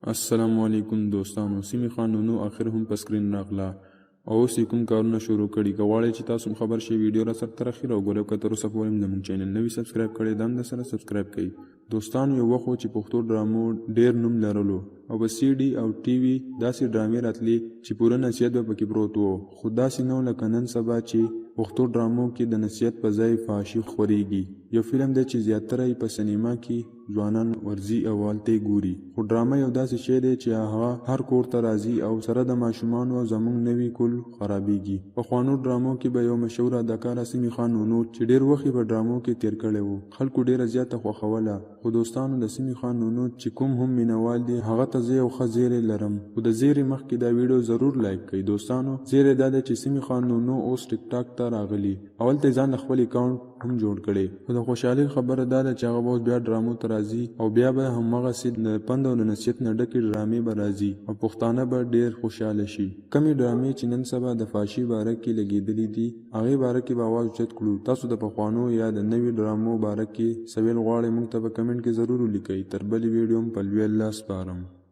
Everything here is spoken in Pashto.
السلام علیکم دوستانو. سیمې قانونو اخر هم په سکرین راغله او اوس یې کوم کارونه شروع کړي. که غواړئ چې تاسو هم خبر شئ ویډیو را سره تر اخره وګورئ. که تر اوسه پورې هم زموږ چینل نه وي سبسکرایب کړی دا هم درسره سبسکرایب کړئ. دوستانو یو وخت و چې پښتو ډرامو ډېر نوم لرلو او په سی ډي او ټي وي داسې ډرامې راتلې چې پوره نصیحت به پکې پروت و، خو داسې نه و لکه نن سبا چې پښتو ډرامو کې د نصیحت په ځای فحاشي خورېږي. یو فلم دی چې زیاتره یې په سینما کې ځوانان ورځي او هلته ګوري، خو ډرامه یو داسې شی دی چې هغه هر کور ته راځي او سره د ماشومانو او زموږ نوي کل خرابېږي. پخوانو ډرامو کې به یو مشهور اداکاره سیمې خان نونو چې ډېر وخت په ډرامو کې تیر کړی و، خلکو ډېره زیاته خوښوله. خو دوستانو د سیمې خان نونو چې کوم هم مینوال دي هغه ته زه یو ښه زیری لرم، خو د زیری مخکې دا ویډیو ضرور لایک کړئ. دوستانو زیری دا دی چې سیمې خان نونو اوس ټیک ټاک ته راغلی، اول ته ځان خپل اکاونټ هم جوړ کړي. خو د خوشحالۍ خبره دا ده چې هغه به اوس بیا ډرامو ته راځي او بیا به همغسې د پند او د نصیحت نه ډکې ډرامې به راځي او پښتانه به ډېر خوشحاله شي. کمې ډرامې چې نن سبا د فحاشي باره کې لګېدلې دي هغې باره کې به اواز اوچت کړو. تاسو د پخوانو یا د نوي ډرامو باره کې څه ویل غواړئ موږ ته په کمنټ کې ضرور ولیکئ. تر بلې ویډیو هم په لوی الله سپارم.